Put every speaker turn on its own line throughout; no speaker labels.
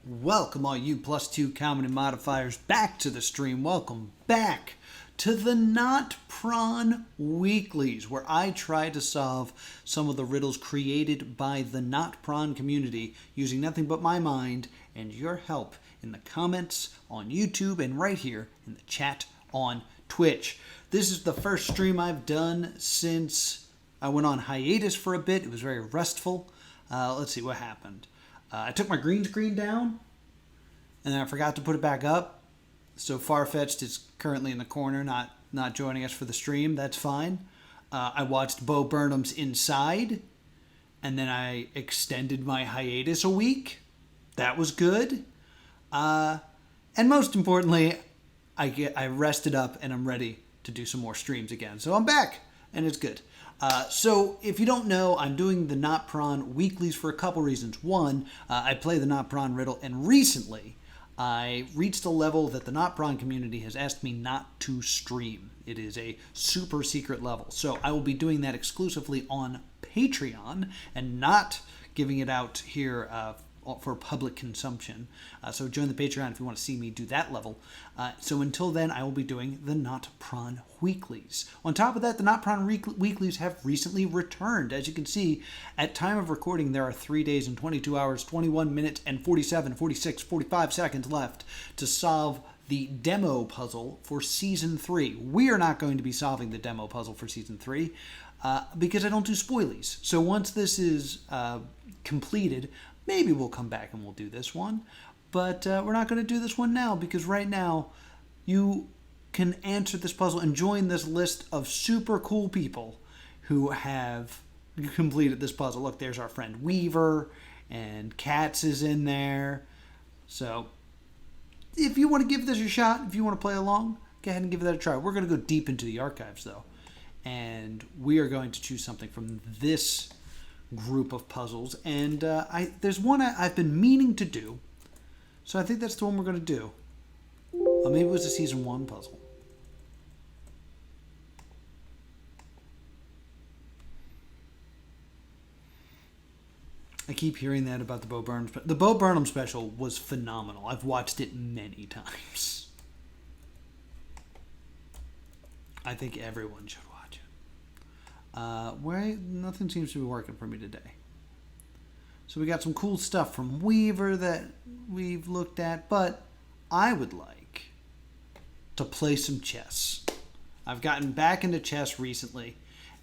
Welcome all you +2 comedy modifiers back to the stream. Welcome back to the NotPron Weeklies, where I try to solve some of the riddles created by the NotPron community using nothing but my mind and your help in the comments on YouTube and right here in the chat on Twitch. This is the first stream I've done since I went on hiatus for a bit. It was very restful. Let's see what happened. I took my green screen down, and then I forgot to put it back up. So Farfetched is currently in the corner, not joining us for the stream. That's fine. I watched Bo Burnham's Inside, and then I extended my hiatus a week. That was good. And most importantly, I rested up, and I'm ready to do some more streams again. So I'm back, and it's good. So if you don't know, I'm doing the NotPron Weeklies for a couple reasons. One, I play the NotPron riddle, and recently I reached a level that the NotPron community has asked me not to stream. It is a super secret level. So I will be doing that exclusively on Patreon and not giving it out here for public consumption. So join the Patreon if you want to see me do that level. So until then, I will be doing the NotPron Weeklies. On top of that, the NotPron Weeklies have recently returned. As you can see, at time of recording, there are 3 days and 22 hours, 21 minutes, and 47, 46, 45 seconds left to solve the demo puzzle for Season 3. We are not going to be solving the demo puzzle for Season 3 because I don't do spoilies. So once this is completed, maybe we'll come back and we'll do this one. But we're not going to do this one now because right now you can answer this puzzle and join this list of super cool people who have completed this puzzle. Look, there's our friend Weaver, and Katz is in there. So if you want to give this a shot, if you want to play along, go ahead and give that a try. We're going to go deep into the archives, though. And we are going to choose something from this group of puzzles. And there's one I've been meaning to do. So I think that's the one we're going to do. Maybe it was a Season 1 puzzle. I keep hearing that about the Bo Burnham special. The Bo Burnham special was phenomenal. I've watched it many times. I think everyone should watch it. Nothing seems to be working for me today. So we got some cool stuff from Weaver that we've looked at, but I would like to play some chess. I've gotten back into chess recently,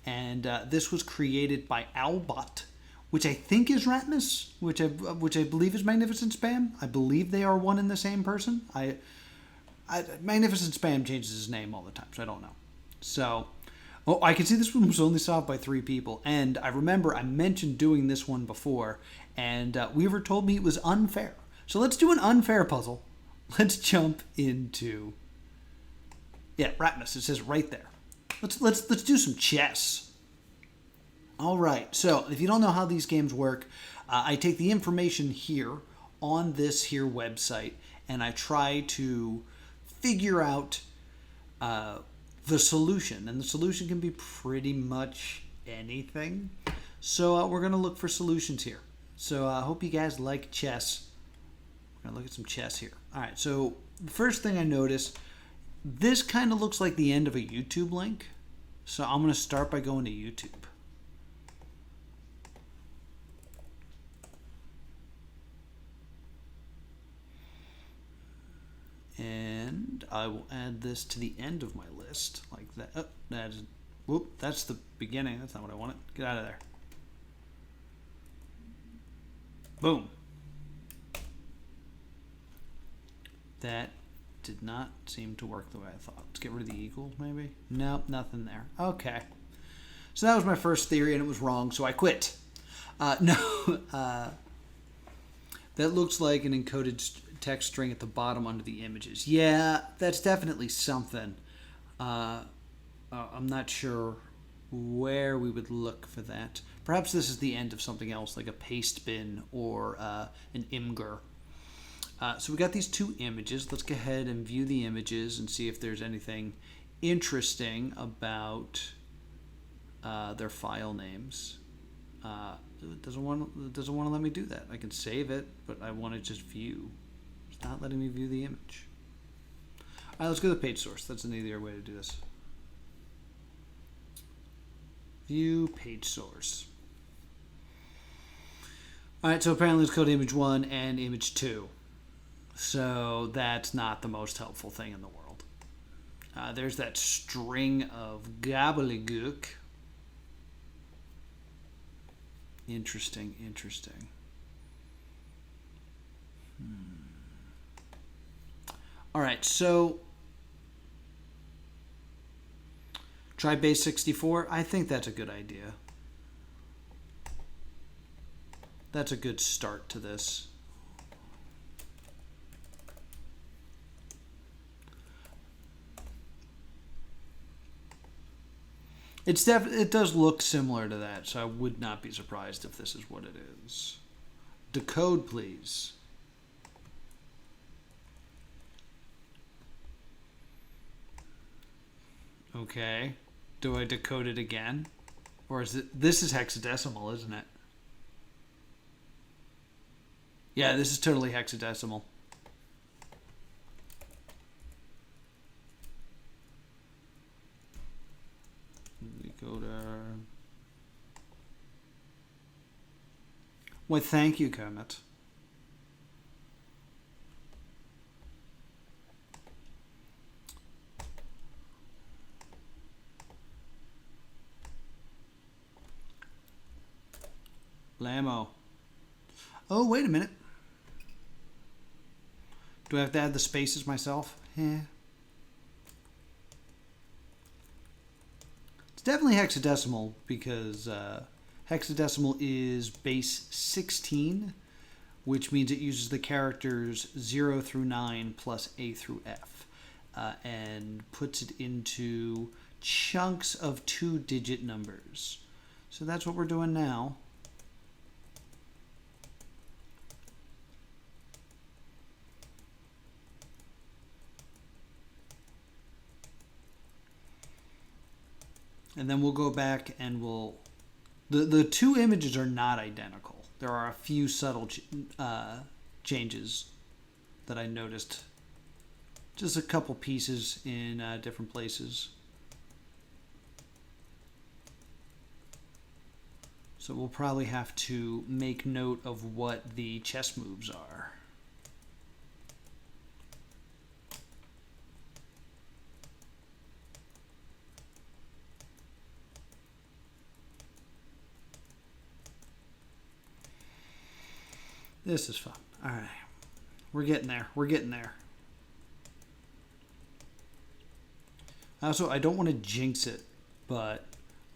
and this was created by Owlbot, which I think is Rasmus, which I believe is Magnificent Spam. I believe they are one and the same person. Magnificent Spam changes his name all the time, so I don't know. So, I can see this one was only solved by 3 people, and I remember I mentioned doing this one before, and Weaver told me it was unfair. So let's do an unfair puzzle. Let's jump into... Yeah, Rasmus, it says right there. Let's do some chess. All right, so if you don't know how these games work, I take the information here on this here website, and I try to figure out the solution. And the solution can be pretty much anything. So we're going to look for solutions here. So I hope you guys like chess. We're going to look at some chess here. All right, so the first thing I notice, this kind of looks like the end of a YouTube link. So I'm going to start by going to YouTube. And I will add this to the end of my list, like that. Oh, that's the beginning. That's not what I wanted. Get out of there. Boom. That did not seem to work the way I thought. Let's get rid of the equal, maybe? Nope, nothing there. Okay. So that was my first theory, and it was wrong, so I quit. That looks like an encoded text string at the bottom under the images. Yeah, that's definitely something. I'm not sure where we would look for that. Perhaps this is the end of something else, like a paste bin or an imgur. So we got these 2 images. Let's go ahead and view the images and see if there's anything interesting about their file names. it doesn't want to let me do that. I can save it, but I want to just view. It's not letting me view the image. All right, let's go to the page source. That's an easier way to do this. View page source. All right, so apparently it's called image 1 and image 2. So that's not the most helpful thing in the world. There's that string of gobbledygook. Interesting. All right, so try base 64. I think that's a good idea. That's a good start to this. It does look similar to that, so I would not be surprised if this is what it is. Decode, please. Okay. Do I decode it again? Or is it... This is hexadecimal, isn't it? Yeah, this is totally hexadecimal. Decoder. Well, thank you, Kermit. Blammo. Oh, wait a minute. Do I have to add the spaces myself? Yeah. It's definitely hexadecimal because hexadecimal is base 16, which means it uses the characters 0 through 9 plus A through F and puts it into chunks of 2-digit numbers. So that's what we're doing now. And then we'll go back and we'll... The two images are not identical. There are a few subtle changes that I noticed. Just a couple pieces in different places. So we'll probably have to make note of what the chess moves are. This is fun. All right. We're getting there. We're getting there. Also, I don't want to jinx it, but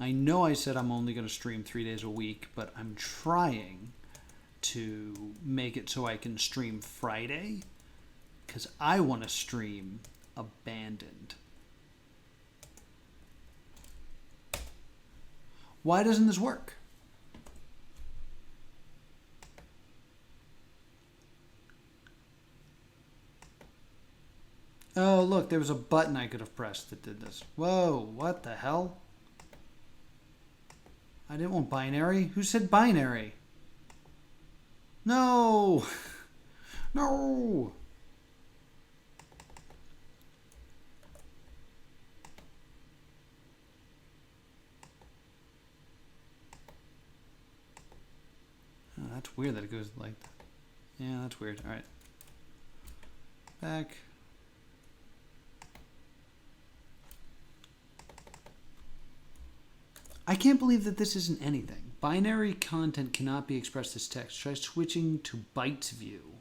I know I said I'm only going to stream 3 days a week, but I'm trying to make it so I can stream Friday because I want to stream Abandoned. Why doesn't this work? Oh, look, there was a button I could have pressed that did this. Whoa, what the hell? I didn't want binary. Who said binary? No! No! Oh, that's weird that it goes like that. Yeah, that's weird. All right. Back. I can't believe that this isn't anything. Binary content cannot be expressed as text. Try switching to bytes view.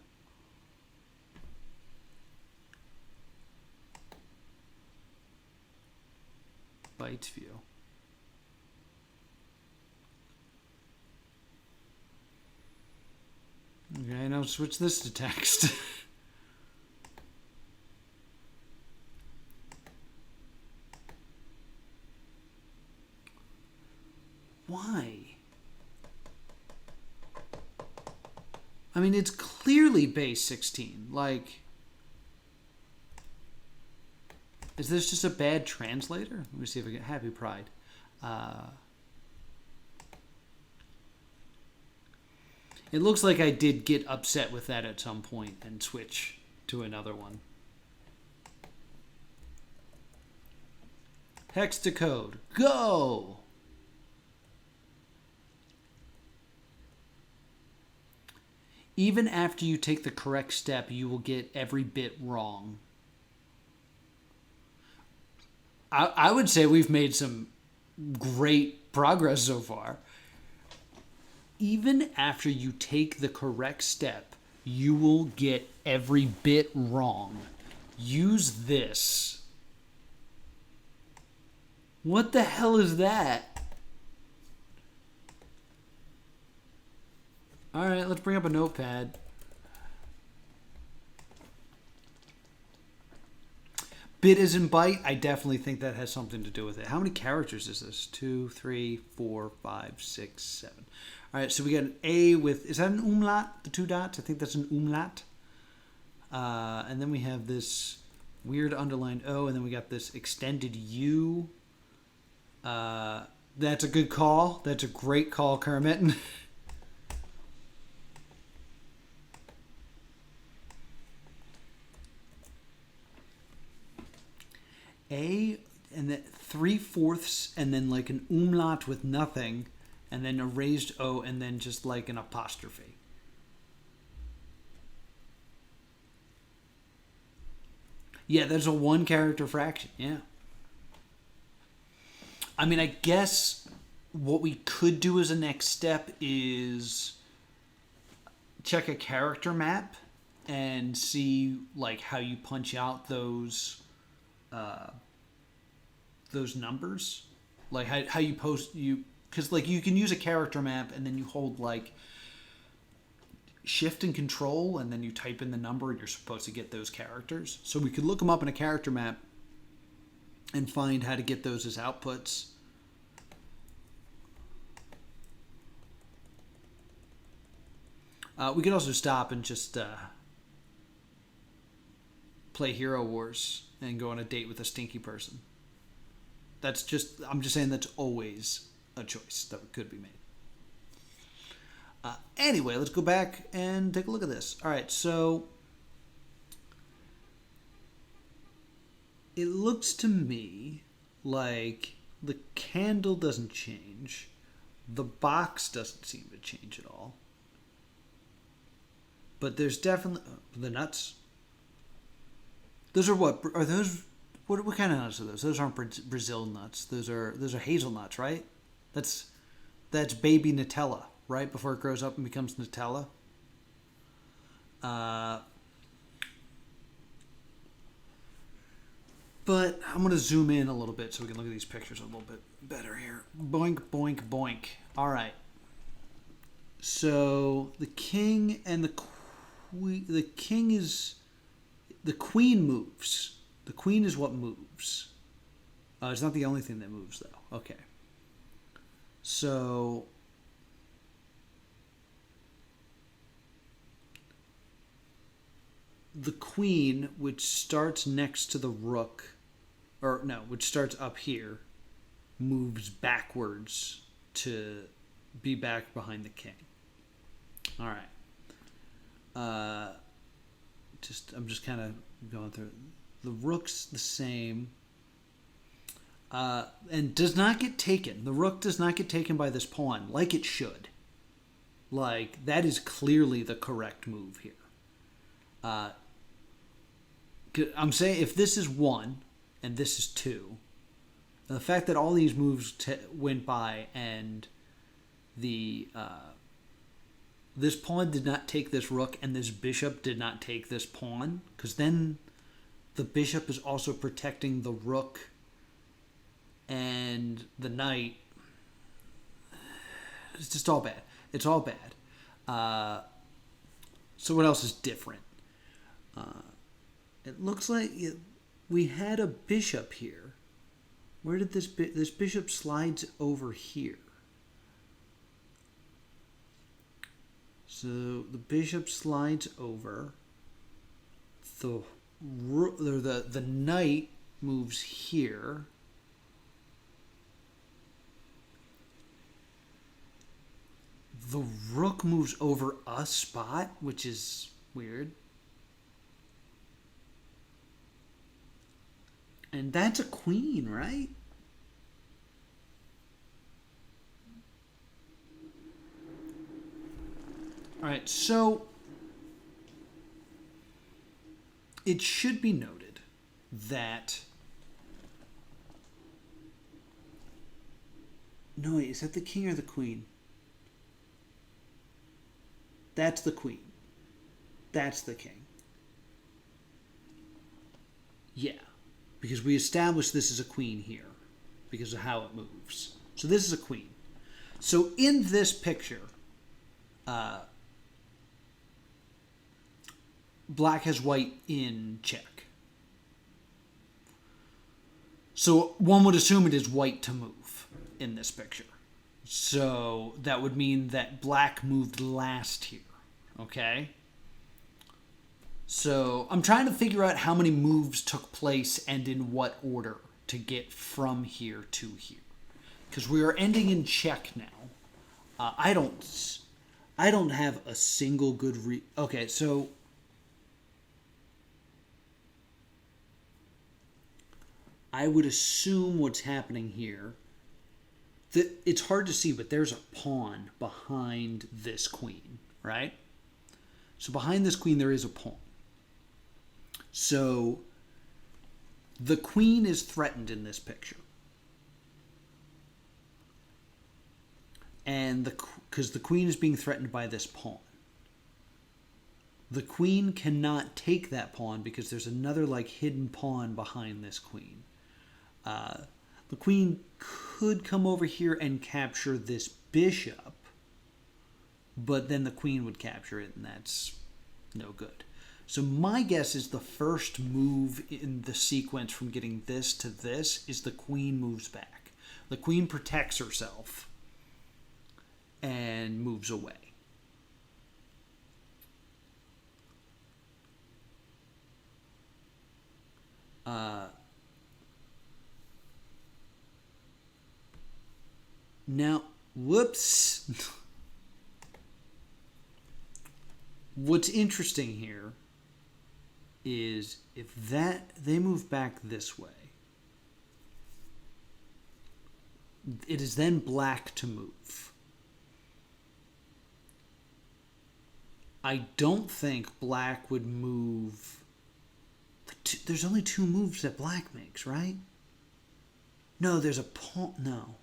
Bytes view. Okay, now switch this to text. Why? I mean, it's clearly base 16. Like, is this just a bad translator? Let me see if I get Happy Pride. It looks like I did get upset with that at some point and switch to another one. Hex to code. Go! Even after you take the correct step, you will get every bit wrong. I would say we've made some great progress so far. Even after you take the correct step, you will get every bit wrong. Use this. What the hell is that? All right, let's bring up a notepad. Bit as in byte, I definitely think that has something to do with it. How many characters is this? 2, 3, 4, 5, 6, 7. All right, so we got an A with, is that an umlaut, the 2 dots? I think that's an umlaut. And then we have this weird underlined O, and then we got this extended U. That's a good call. That's a great call, Kermit. A, and then 3/4, and then like an umlaut with nothing, and then a raised O, and then just like an apostrophe. Yeah, there's a 1 character fraction. Yeah. I mean, I guess what we could do as a next step is check a character map and see like how you punch out those numbers, like how you post you, because like you can use a character map and then you hold like shift and control and then you type in the number and you're supposed to get those characters. So we could look them up in a character map and find how to get those as outputs. We could also stop and just play Hero Wars and go on a date with a stinky person. That's just, I'm just saying that's always a choice that could be made. Anyway, let's go back and take a look at this. All right, so it looks to me like the candle doesn't change. The box doesn't seem to change at all. But there's definitely the nuts. Those are what? Are those what kind of nuts are those? Those aren't Brazil nuts. Those are hazelnuts, right? That's baby Nutella, right? Before it grows up and becomes Nutella. But I'm going to zoom in a little bit so we can look at these pictures a little bit better here. Boink, boink, boink. All right. So the king and the queen. The king is. The queen moves. The queen is what moves. It's not the only thing that moves, though. Okay. So the queen, which starts next to the rook, or no, which starts up here, moves backwards to be back behind the king. All right. I'm just kind of going through. The rook's the same. And does not get taken. The rook does not get taken by this pawn like it should. Like, that is clearly the correct move here. I'm saying if this is 1 and this is 2, the fact that all these moves went by and the this pawn did not take this rook and this bishop did not take this pawn, because then the bishop is also protecting the rook and the knight. It's just all bad. It's all bad. So what else is different? It looks like we had a bishop here. Where did this bishop slides over here? So the bishop slides over. The knight moves here. the rook moves over a spot, which is weird. And that's a queen, right? All right, so it should be noted that... No, wait, is that the king or the queen? That's the queen. That's the king. Yeah, because we established this is a queen here because of how it moves. So this is a queen. So in this picture, black has white in check. So one would assume it is white to move in this picture. So that would mean that black moved last here. Okay? So I'm trying to figure out how many moves took place and in what order to get from here to here. Because we are ending in check now. I don't have a single good okay, so I would assume what's happening here, that it's hard to see, but there's a pawn behind this queen, right? So behind this queen there is a pawn. So the queen is threatened in this picture. And because the queen is being threatened by this pawn. The queen cannot take that pawn because there's another like hidden pawn behind this queen. The queen could come over here and capture this bishop, but then the queen would capture it, and that's no good. So my guess is the first move in the sequence from getting this to this is the queen moves back. The queen protects herself and moves away. Now, whoops. What's interesting here is if they move back this way, it is then black to move. I don't think black would move. There's only two moves that black makes, right? No, there's a pawn. No.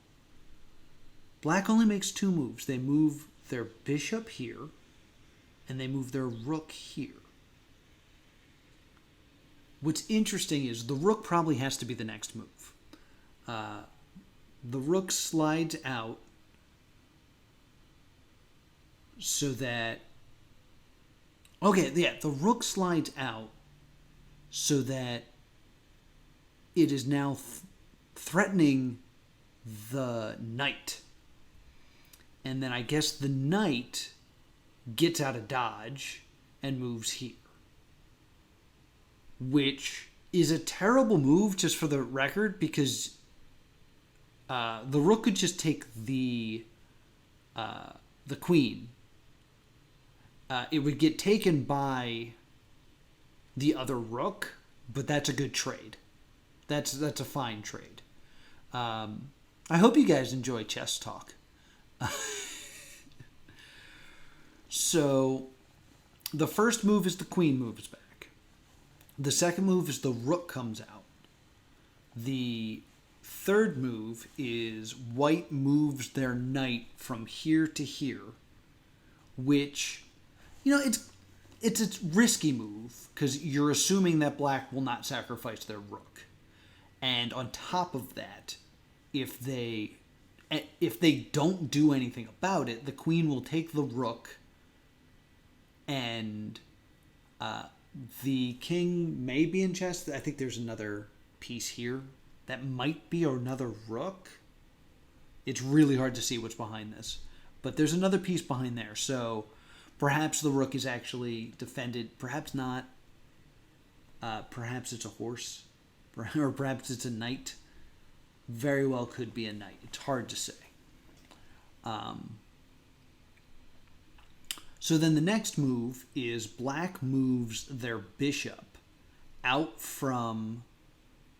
Black only makes two moves. They move their bishop here, and they move their rook here. What's interesting is the rook probably has to be the next move. The rook slides out so that... Okay, yeah, the rook slides out so that it is now threatening the knight. And then I guess the knight gets out of dodge and moves here. Which is a terrible move, just for the record, because the rook could just take the queen. It would get taken by the other rook, but that's a good trade. That's a fine trade. I hope you guys enjoy chess talk. So the first move is the queen moves back. The second move is the rook comes out. The third move is white moves their knight from here to here, which, you know, it's a risky move because you're assuming that black will not sacrifice their rook. And on top of that, if they don't do anything about it, the queen will take the rook, and the king may be in chess. I think there's another piece here that might be another rook. It's really hard to see what's behind this, but there's another piece behind there. So perhaps the rook is actually defended, perhaps not. Perhaps it's a horse, or perhaps it's a knight. Very well could be a knight. It's hard to say. So then the next move is black moves their bishop out from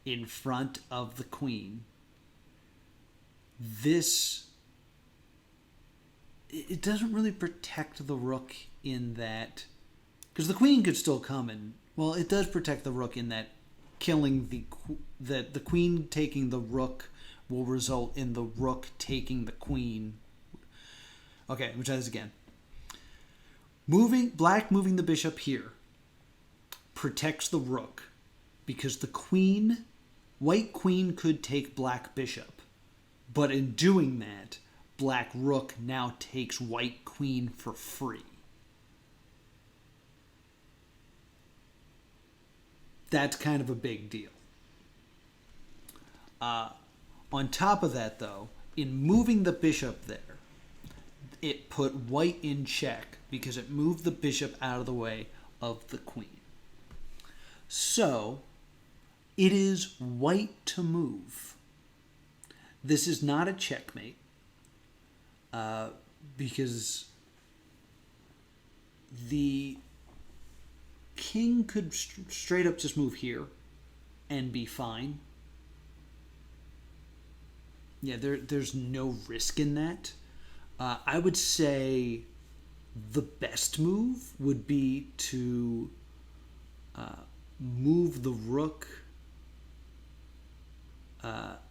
in front of the queen. This, it doesn't really protect the rook in that, because the queen could still come and, well, it does protect the rook in that killing the queen taking the rook will result in the rook taking the queen. Okay, let me try this again. Black moving the bishop here protects the rook because the queen, white queen could take black bishop, but in doing that, black rook now takes white queen for free. That's kind of a big deal. On top of that, though, in moving the bishop there, it put white in check because it moved the bishop out of the way of the queen. So, it is white to move. This is not a checkmate because the king could straight up just move here and be fine. Yeah, there's no risk in that. I would say the best move would be to move the rook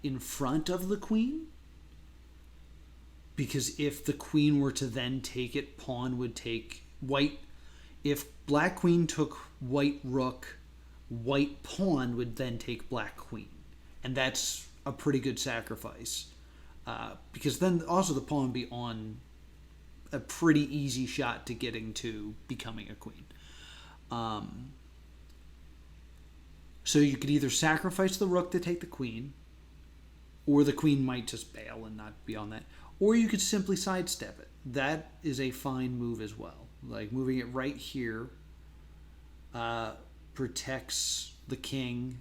in front of the queen, because if the queen were to then take it, pawn would take white. If black queen took white rook, white pawn would then take black queen, and that's a pretty good sacrifice. Because then also the pawn would be on a pretty easy shot to getting to becoming a queen. So you could either sacrifice the rook to take the queen, or the queen might just bail and not be on that, or you could simply sidestep it. That is a fine move as well. Like moving it right here protects the king.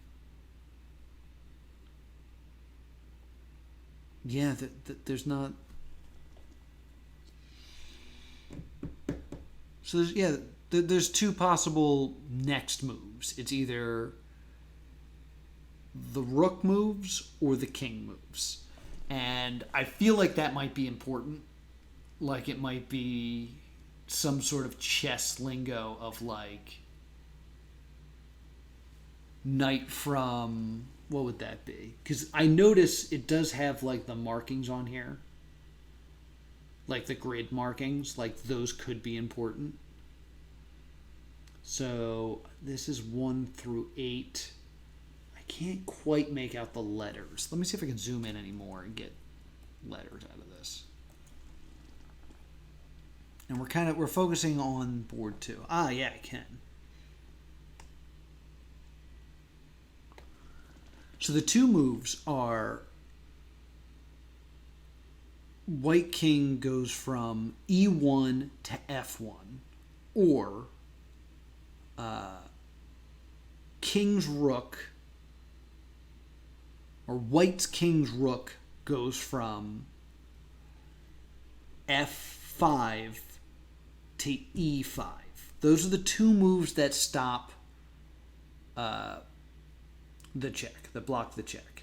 Yeah, there's not. So there's two possible next moves. It's either the rook moves or the king moves, and I feel like that might be important. Like it might be some sort of chess lingo of like knight from. What would that be? Because I notice it does have like the markings on here. Like the grid markings. Like those could be important. So this is 1 through 8. I can't quite make out the letters. Let me see if I can zoom in anymore and get letters out of this. And we're focusing on board 2. Ah, yeah, I can. So the two moves are white king goes from E1 to F1, or king's rook, or white's king's rook goes from F5 to E5. Those are the two moves that stop the check, that block the check,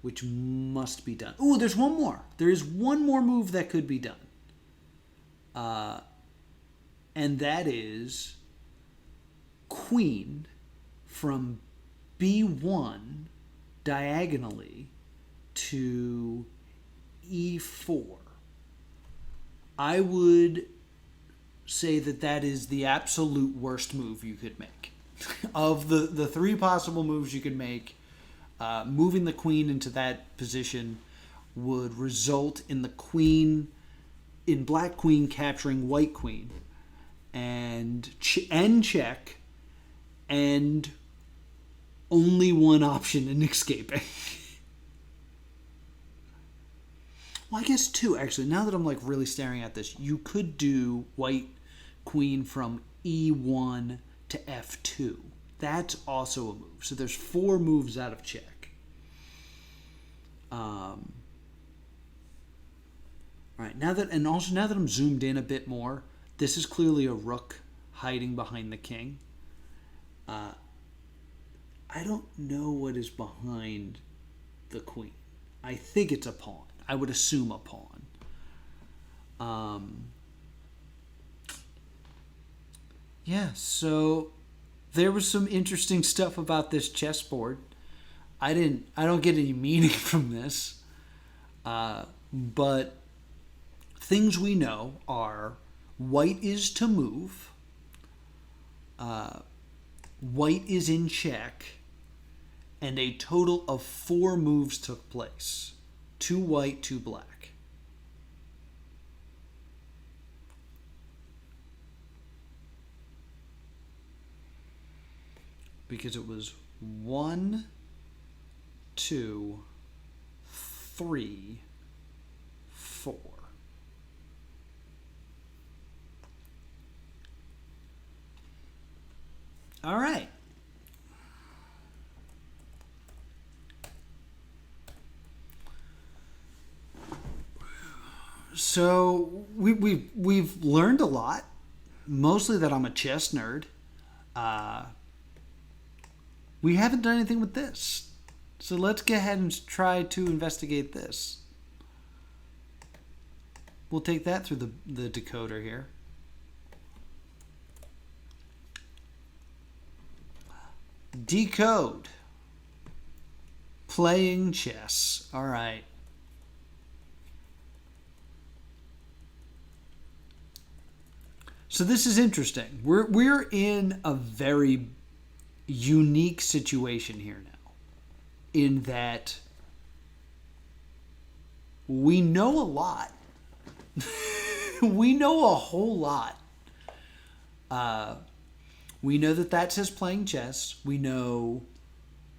which must be done. Ooh, there's one more. There is one more move that could be done. And that is queen from B1 diagonally to E4. I would say that is the absolute worst move you could make. Of the three possible moves you could make, moving the queen into that position would result in the queen, in black queen capturing white queen, and check, and only one option in escaping. Well, I guess two, actually. Now that I'm like really staring at this, you could do white queen from E1 to F2. That's also a move. So there's 4 moves out of check. All right, now that I'm zoomed in a bit more, This is clearly a rook hiding behind the king. I don't know what is behind the queen. I think it's a pawn. I would assume a pawn. Yeah, so there was some interesting stuff about this chessboard. I don't get any meaning from this. But things we know are white is to move. White is in check. And a total of 4 moves took place. 2 white, 2 black. Because it was 1, 2, 3, 4. All right. So we've learned a lot, mostly that I'm a chess nerd. We haven't done anything with this, so let's go ahead and try to investigate this. We'll take that through the decoder here. Decode. Playing chess. All right. So this is interesting. We're in a very unique situation here now, in that we know a lot. We know a whole lot. We know that says playing chess. We know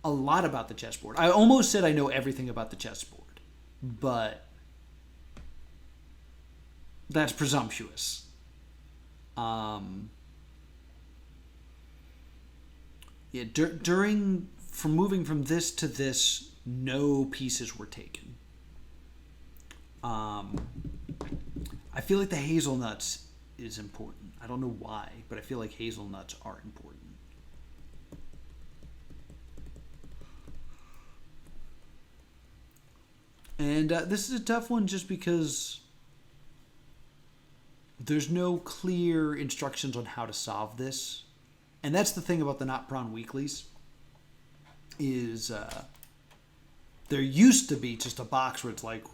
a lot about the chessboard. I almost said I know everything about the chessboard, but that's presumptuous. Yeah, from moving from this to this, no pieces were taken. I feel like the hazelnuts is important. I don't know why, but I feel like hazelnuts are important. And this is a tough one just because there's no clear instructions on how to solve this. And that's the thing about the NotPron weeklies, is there used to be just a box where it's like,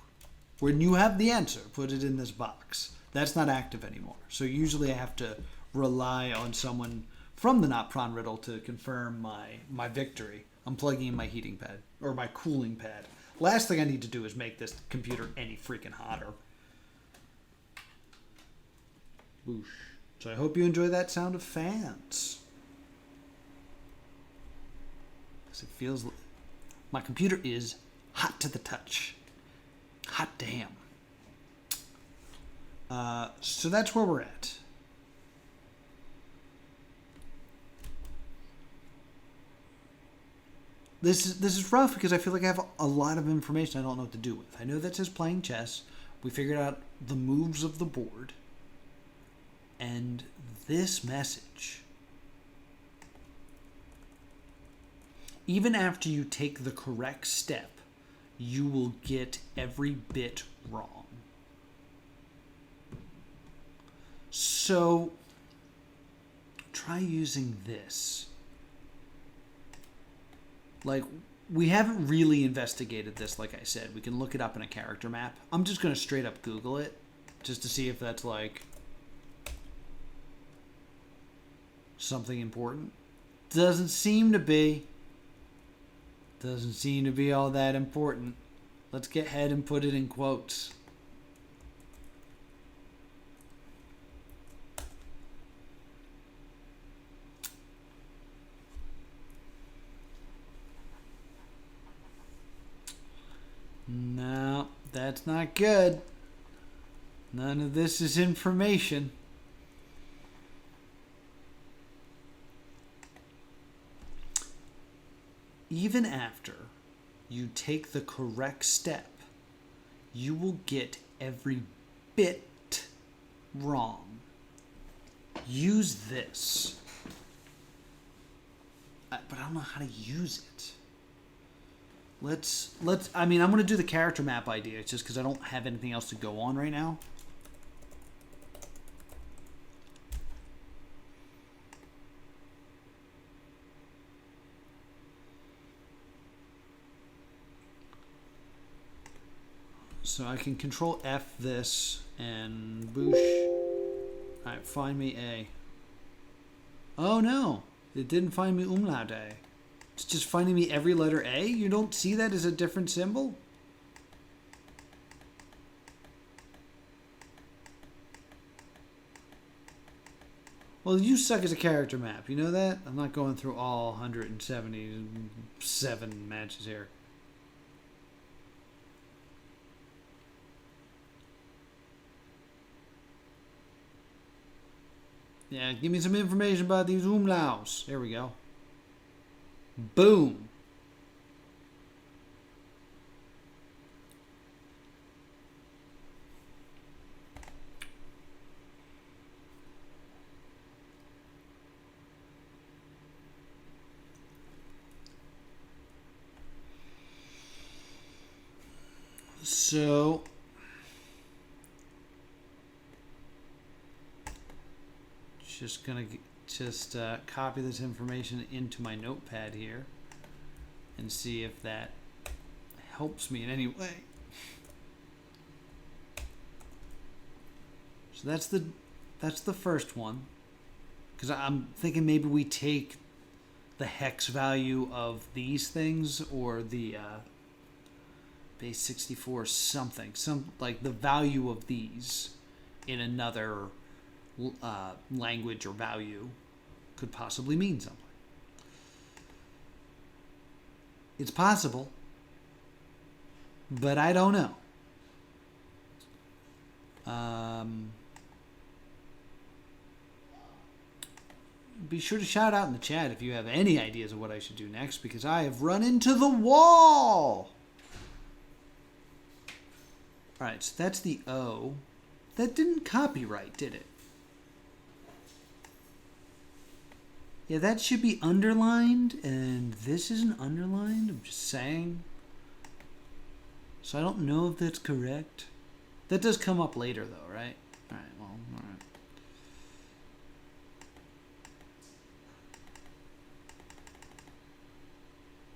when you have the answer, put it in this box. That's not active anymore. So usually I have to rely on someone from the NotPron riddle to confirm my victory. I'm plugging in my heating pad, or my cooling pad. Last thing I need to do is make this computer any freaking hotter. Whoosh. So I hope you enjoy that sound of fans. Because it feels... My computer is hot to the touch. Hot damn. So that's where we're at. This is rough because I feel like I have a lot of information I don't know what to do with. I know that says playing chess. We figured out the moves of the board. And this message, even after you take the correct step, you will get every bit wrong. So try using this. Like, we haven't really investigated this, like I said. We can look it up in a character map. I'm just going to straight up Google it just to see if that's like something important. Doesn't seem to be. Doesn't seem to be all that important. Let's get ahead and put it in quotes. No, that's not good. None of this is information. Even after you take the correct step, you will get every bit wrong. use this. But I don't know how to use it. I mean, I'm going to do the character map idea just because I don't have anything else to go on right now. So I can control F this and boosh. Alright, find me A. Oh no, it didn't find me umlaut A. It's just finding me every letter A? You don't see that as a different symbol? Well, you suck as a character map. You know that? I'm not going through all 177 matches here. Yeah, give me some information about these umlauts. There we go. Boom. So just gonna copy this information into my notepad here and see if that helps me in any way. So that's the first one, because I'm thinking maybe we take the hex value of these things, or the base 64 something, like the value of these in another language or value could possibly mean something. It's possible, but I don't know. Be sure to shout out in the chat if you have any ideas of what I should do next, because I have run into the wall. Alright, so that's the O. That didn't copyright, did it? Yeah, that should be underlined, and this isn't underlined. I'm just saying. So I don't know if that's correct. That does come up later, though, right? Alright, well, alright.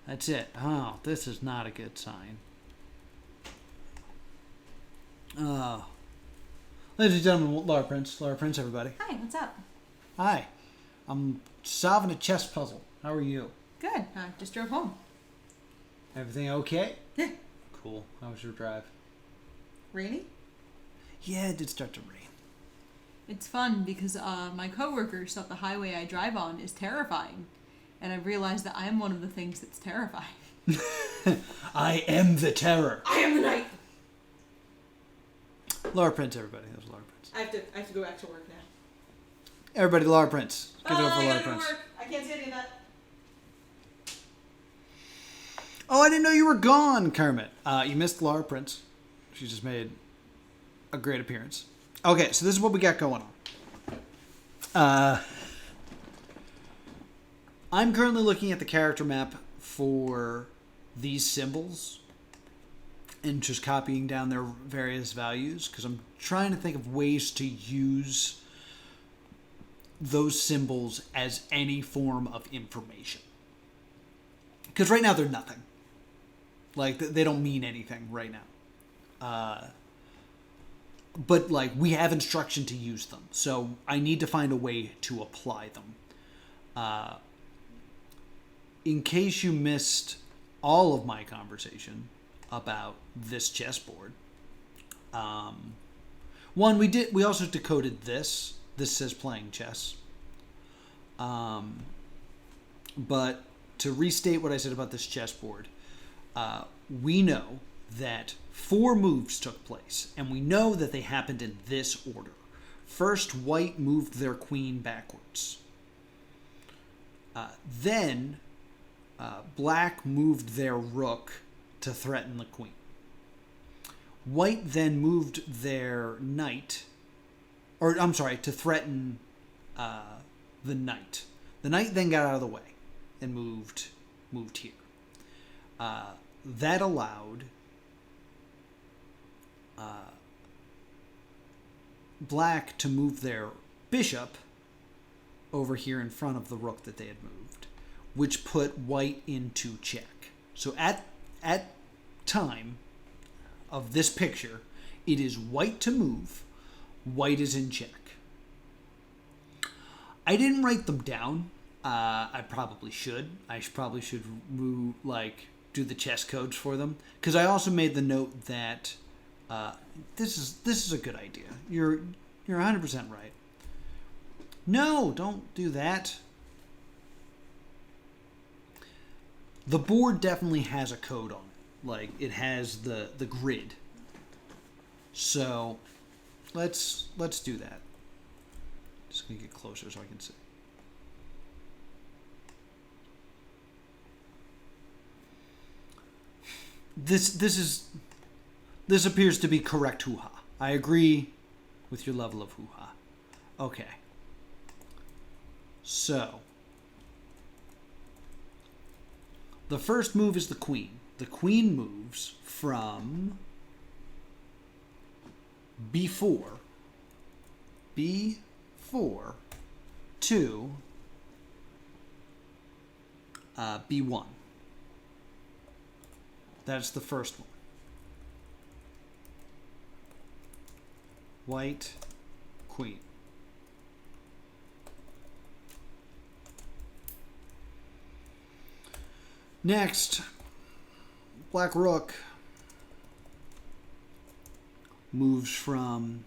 That's it. Oh, this is not a good sign. Ladies and gentlemen, Laura Prince. Laura Prince, everybody.
Hi, what's up?
Hi. I'm solving a chess puzzle. How are you?
Good. I just drove home.
Everything okay?
Yeah.
Cool. How was your drive?
Rainy?
Yeah, it did start to rain.
It's fun because my coworkers thought the highway I drive on is terrifying. And I've realized that I am one of the things that's terrifying.
I am the terror.
I am the night.
Laura Prince, everybody. That was Laura Prince.
I have to go back to work now.
Everybody, Laura Prince. Give it up for
I
Laura
gotta go to
Prince.
work. I can't see any of that.
Oh, I didn't know you were gone, Kermit. You missed Laura Prince. She just made a great appearance. Okay, so this is what we got going on. I'm currently looking at the character map for these symbols and just copying down their various values, because I'm trying to think of ways to use those symbols as any form of information. Because right now they're nothing. Like, they don't mean anything right now. But, like, we have instruction to use them. So I need to find a way to apply them. In case you missed all of my conversation about this chessboard, one, we also decoded this. This says playing chess. But to restate what I said about this chessboard, we know that 4 moves took place, and we know that they happened in this order. First, white moved their queen backwards. Then, black moved their rook to threaten the queen. White then moved their knight, to threaten the knight. The knight then got out of the way and moved here. That allowed black to move their bishop over here in front of the rook that they had moved, which put white into check. So at time of this picture, it is white to move, white is in check. I didn't write them down. I probably should. I probably should move, do the chess codes for them, because I also made the note that this is a good idea. You're 100% right. No, don't do that. The board definitely has a code on it. It has the grid. So let's do that. Just gonna get closer so I can see. This appears to be correct hoo-ha. I agree with your level of hoo-ha. Okay. So the first move is the queen. The queen moves from B4 to B1. That's the first one. White, queen. Next, black rook moves from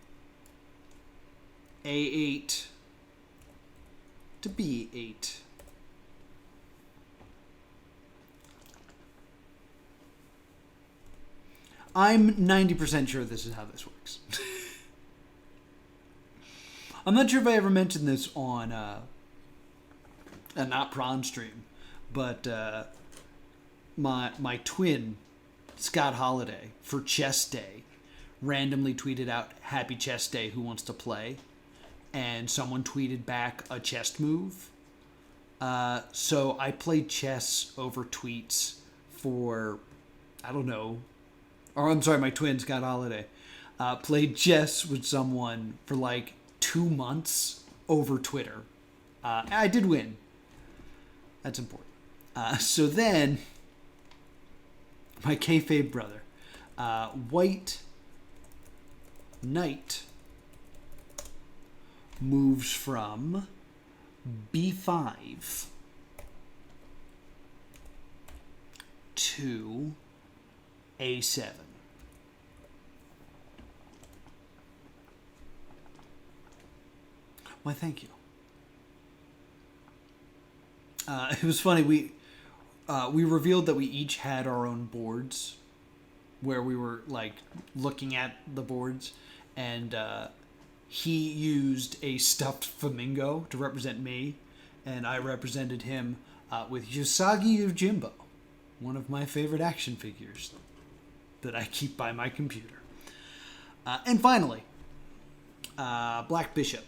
A8 to B8. I'm 90% sure this is how this works. I'm not sure if I ever mentioned this on a NotPron stream, but my twin, Scott Holiday, for Chess Day, randomly tweeted out, "Happy Chess Day, who wants to play?" And someone tweeted back a chess move. So I played chess over tweets for, I don't know, or I'm sorry, my twin, Scott Holiday, played chess with someone for 2 months over Twitter. I did win. That's important. So then, my kayfabe brother, white knight moves from B5 to A7. Why, thank you. It was funny. We revealed that we each had our own boards, where we were looking at the boards, and he used a stuffed flamingo to represent me, and I represented him with Usagi Yojimbo, one of my favorite action figures that I keep by my computer. And finally, black bishop.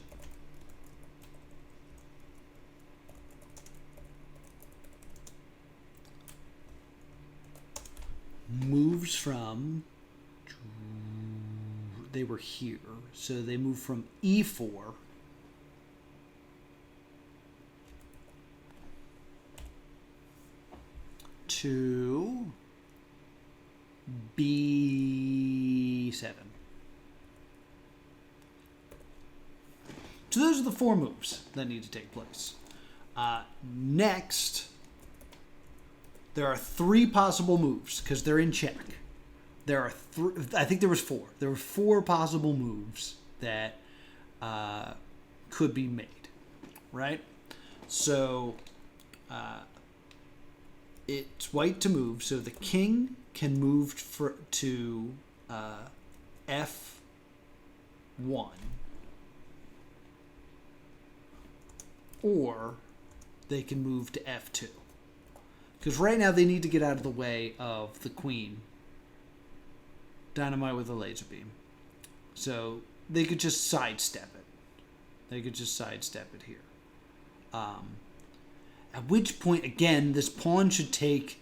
Moves from, they were here, so they move from E4 to B7. So those are the 4 moves that need to take place. Next, there are 3 possible moves because they're in check. There are I think there was 4. There were 4 possible moves that could be made, right? So it's white to move. So the king can move to F1, or they can move to F2. Because right now they need to get out of the way of the queen. Dynamite with a laser beam. So they could just sidestep it. They could just sidestep it here. At which point, again, this pawn should take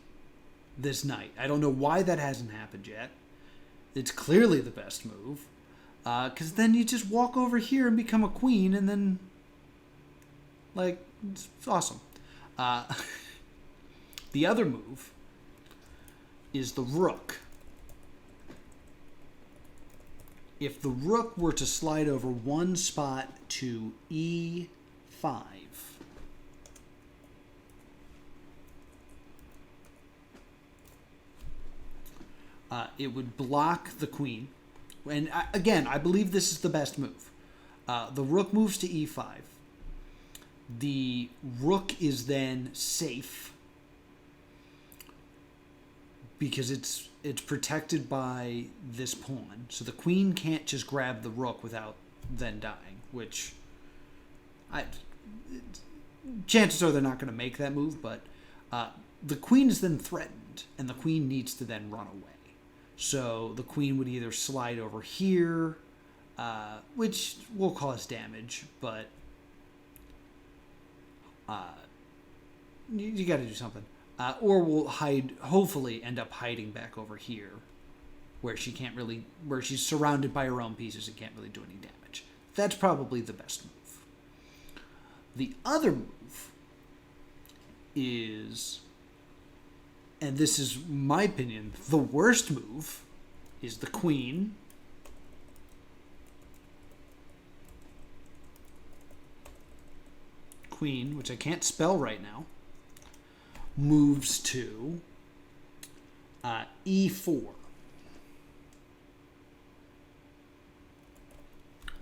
this knight. I don't know why that hasn't happened yet. It's clearly the best move. Because then you just walk over here and become a queen, and then, like, it's awesome. The other move is the rook. If the rook were to slide over one spot to E5, it would block the queen. And again, I believe this is the best move. The rook moves to E5. The rook is then safe because it's protected by this pawn. So the queen can't just grab the rook without then dying, which chances are they're not going to make that move, but the queen is then threatened, and the queen needs to then run away. So the queen would either slide over here, which will cause damage, but you got to do something. Or will hopefully end up hiding back over here, where she's surrounded by her own pieces and can't really do any damage. That's probably the best move. The other move is, and this is my opinion, the worst move, is the queen. Queen, which I can't spell right now, moves to E4.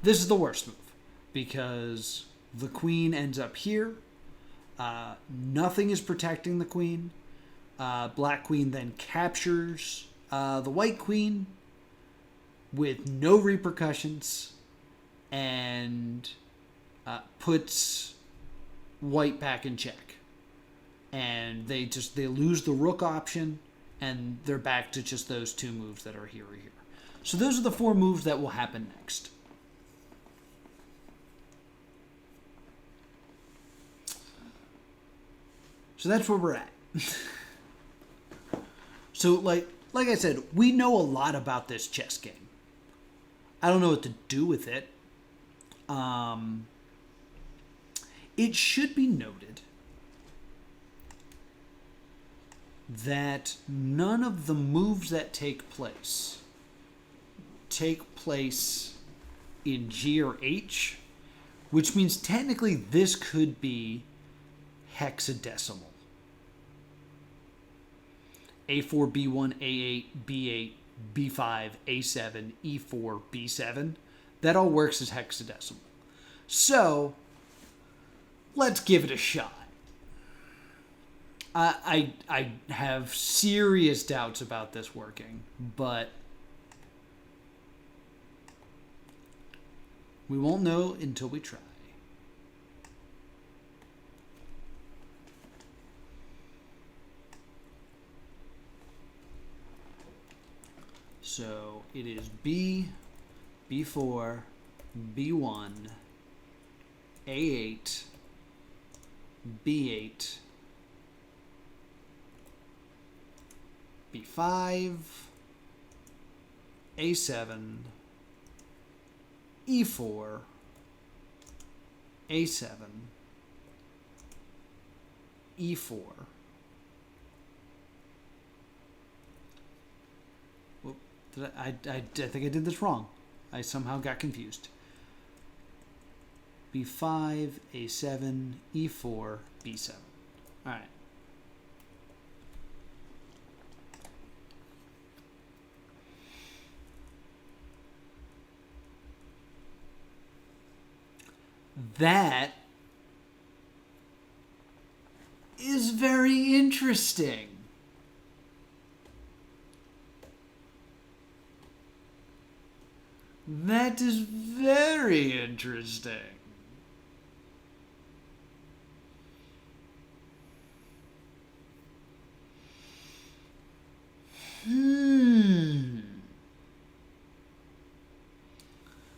This is the worst move because the queen ends up here. Nothing is protecting the queen. Black queen then captures the white queen with no repercussions and puts white back in check. And they lose the rook option, and they're back to just those two moves that are here or here. So those are the four moves that will happen next. So that's where we're at. So like I said, we know a lot about this chess game. I don't know what to do with it. It should be noted that none of the moves that take place in G or H, which means technically this could be hexadecimal. A4, B1, A8, B8, B5, A7, E4, B7. That all works as hexadecimal. So, let's give it a shot. I have serious doubts about this working, but we won't know until we try. So it is B, B4, B1, A8, B8, B5, A7, E4, A7, E4. Whoop, I think I did this wrong. I somehow got confused. B5, A7, E4, B7. All right. That is very interesting. That is very interesting.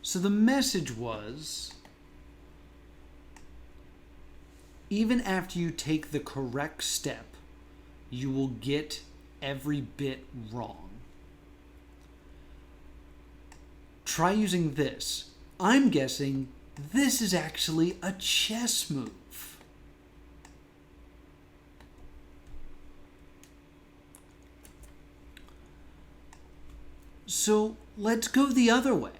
So the message was even after you take the correct step, you will get every bit wrong. Try using this. I'm guessing this is actually a chess move. So let's go the other way.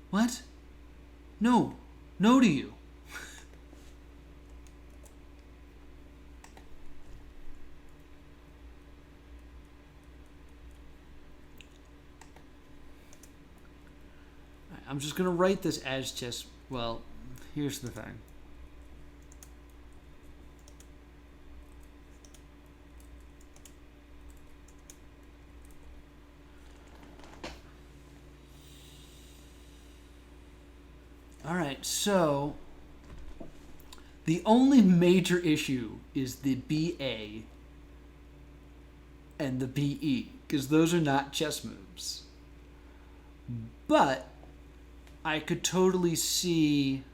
What? No. No to you. I'm just going to write this as chess. Well, here's the thing. All right, so the only major issue is the BA and the BE, because those are not chess moves. But I could totally see.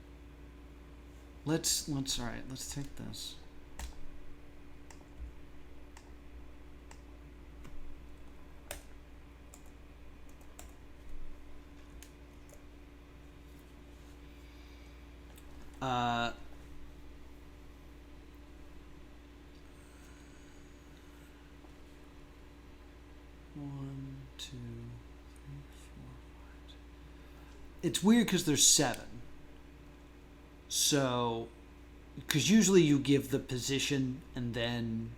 Let's all right, let's take this. One, two, three, four, five. It's weird because there's 7. So, because usually you give the position and then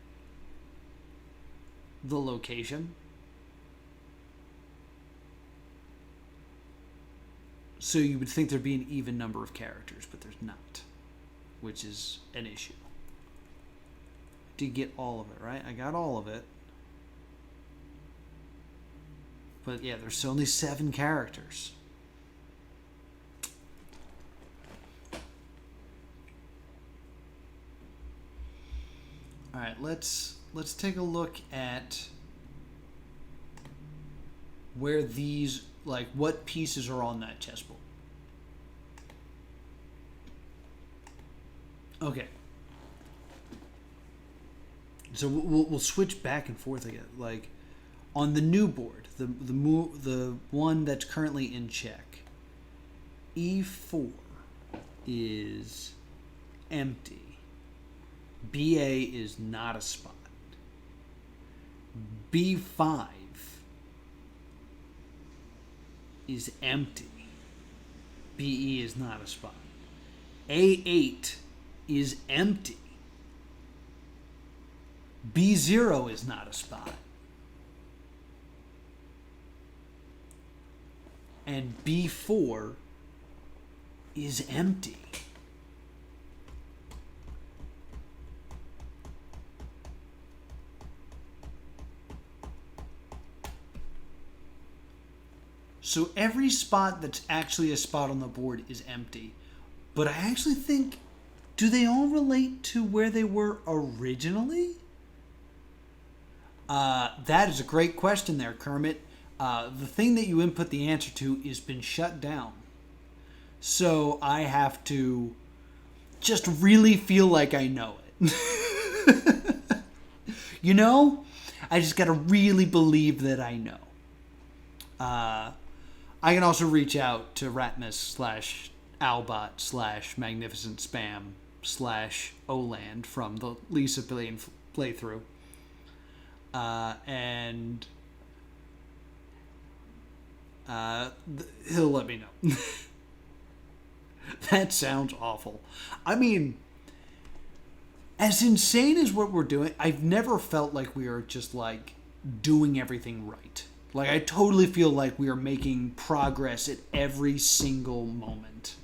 the location. So you would think there'd be an even number of characters, but there's not, which is an issue. Did get all of it, right? I got all of it. But yeah, there's only 7 characters. All right, let's take a look at where these, like, what pieces are on that chessboard. Okay. So we'll switch back and forth again. Like, on the new board, the one that's currently in check, E4 is empty. BA is not a spot. B5 is empty. BE is not a spot. A8 is empty. B0 is not a spot. And B4 is empty. So every spot that's actually a spot on the board is empty. But I actually think, do they all relate to where they were originally? That is a great question there, Kermit. The thing that you input the answer to has been shut down. So I have to just really feel like I know it. You know? I just got to really believe that I know. I can also reach out to Rasmus /Owlbot /Magnificent Spam /Olan from the Lisa Billion playthrough. And he'll let me know. That sounds awful. I mean, as insane as what we're doing, I've never felt like we are just like doing everything right. Like, I totally feel like we are making progress at every single moment.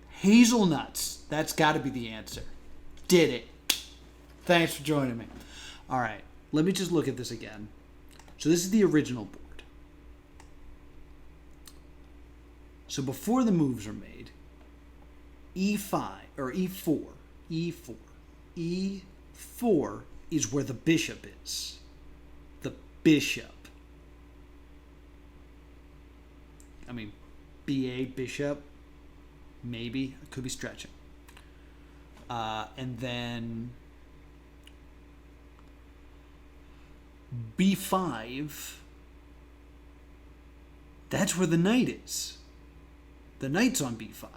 Hazelnuts. That's got to be the answer. Did it. Thanks for joining me. All right. Let me just look at this again. So this is the original board. So before the moves are made, E5, or E4, E4 is where the bishop is. The bishop. I mean, BA, bishop, maybe. I could be stretching. And then B5, that's where the knight is. The knight's on B5.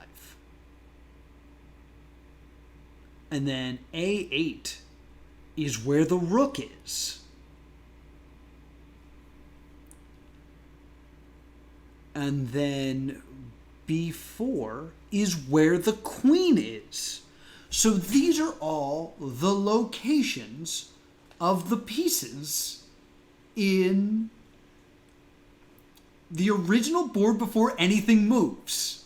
And then A8 is where the rook is. And then B4 is where the queen is. So these are all the locations of the pieces in the original board before anything moves.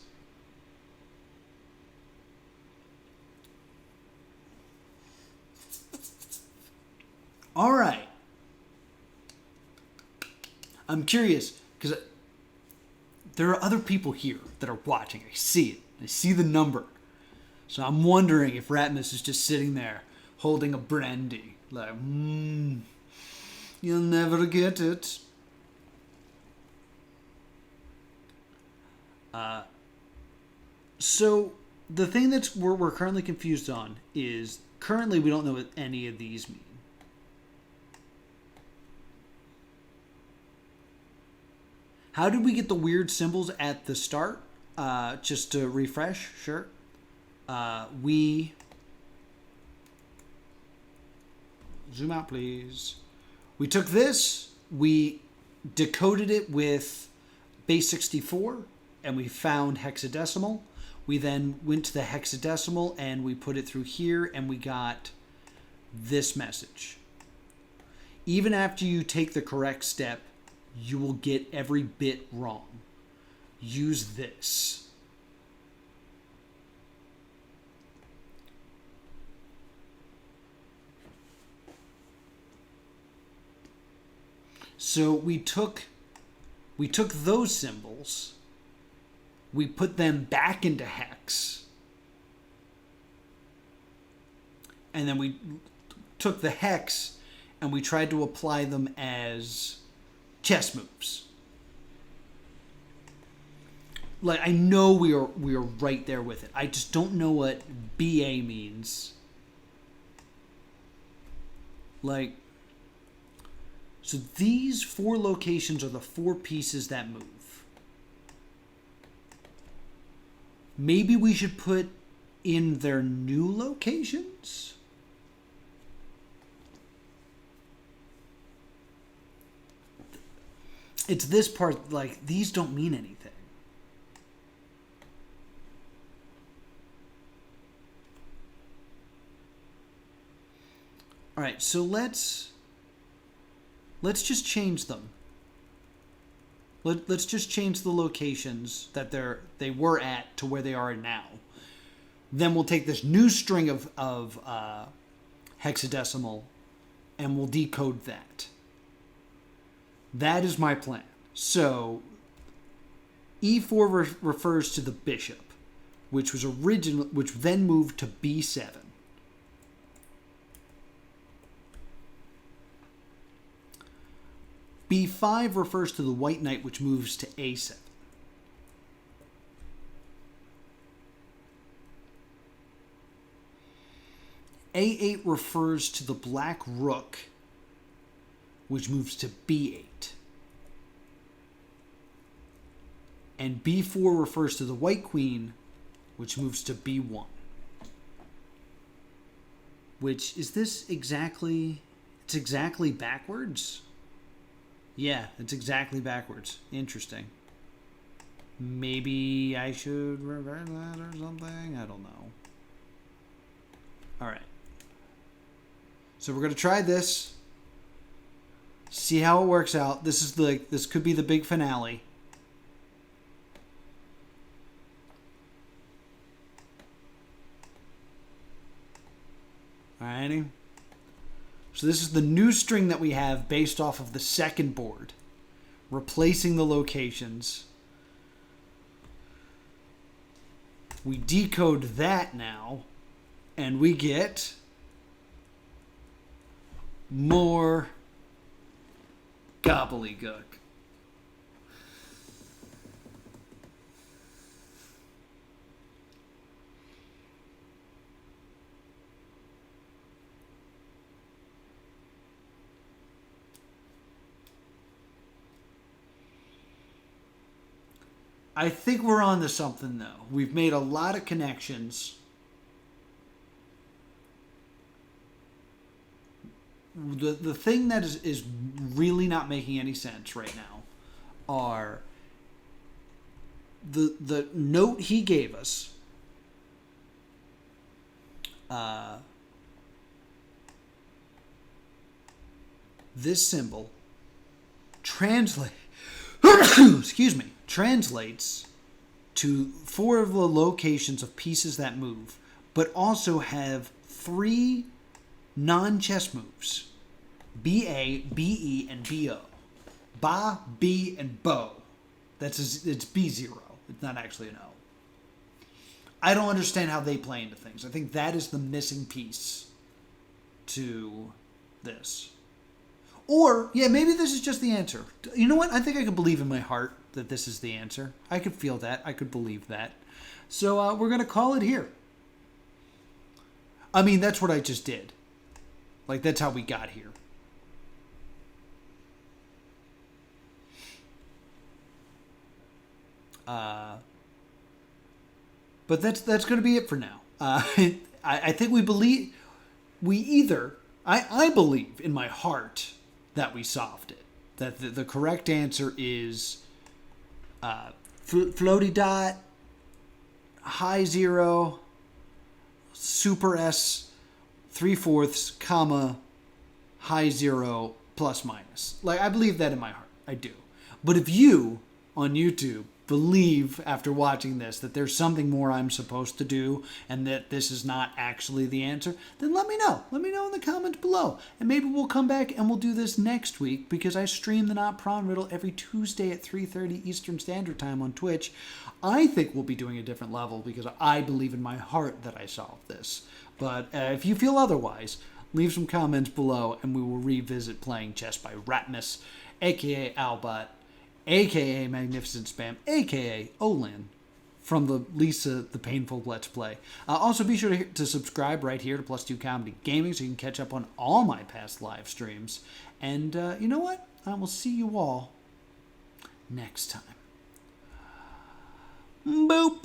All right. I'm curious because there are other people here that are watching. I see it. I see the number. So I'm wondering if Rasmus is just sitting there holding a brandy. Like, you'll never get it. So the thing that's we're currently confused on is currently we don't know what any of these mean. How did we get the weird symbols at the start? Just to refresh, sure. We zoom out, please. We took this, we decoded it with base 64, and we found hexadecimal. We then went to the hexadecimal and we put it through here, and we got this message. Even after you take the correct step, you will get every bit wrong. Use this. So we took those symbols, we put them back into hex, and then we took the hex and we tried to apply them as chess moves. Like, I know we are right there with it. I just don't know what BA means. Like, so these 4 locations are the 4 pieces that move. Maybe we should put in their new locations? It's this part, like, these don't mean anything. All right, so let's just change them. Let's just change the locations that they were at to where they are now. Then we'll take this new string of hexadecimal and we'll decode that. That is my plan. So E4 refers to the bishop, which then moved to B7. B5 refers to the white knight, which moves to A7. A8 refers to the black rook, which moves to B8. And B4 refers to the white queen, which moves to B1. Which, is this exactly... It's exactly backwards? Yeah, it's exactly backwards. Interesting. Maybe I should revert that or something? I don't know. Alright. So we're going to try this. See how it works out. This could be the big finale. Alrighty. So this is the new string that we have based off of the second board. Replacing the locations. We decode that now. And we get more gobbledygook. I think we're on to something, though. We've made a lot of connections. The thing that is really not making any sense right now are the note he gave us. This symbol translates to 4 of the locations of pieces that move, but also have 3 non-chess moves: B-A, B-E, and B-O. Ba, B, and Bo. It's B0. It's not actually an O. I don't understand how they play into things. I think that is the missing piece to this. Or, yeah, maybe this is just the answer. You know what? I think I could believe in my heart that this is the answer. I could feel that. I could believe that. So we're going to call it here. I mean, that's what I just did. Like, that's how we got here. But that's going to be it for now. I think we believe... I believe in my heart that we solved it. That the correct answer is floaty dot, high 0, super S, 3/4, comma, high 0, plus minus. Like, I believe that in my heart. I do. But if you, on YouTube, believe after watching this that there's something more I'm supposed to do and that this is not actually the answer, then let me know. Let me know in the comments below. And maybe we'll come back and we'll do this next week, because I stream the NotPron riddle every Tuesday at 3:30 Eastern Standard Time on Twitch. I think we'll be doing a different level because I believe in my heart that I solved this. But if you feel otherwise, leave some comments below and we will revisit playing chess by Rasmus, aka Owlbot, a.k.a. Magnificent Spam, a.k.a. Olan, from the Lisa the Painful Let's Play. Also, be sure to subscribe right here to +2 Comedy Gaming so you can catch up on all my past live streams. And you know what? I will see you all next time. Boop!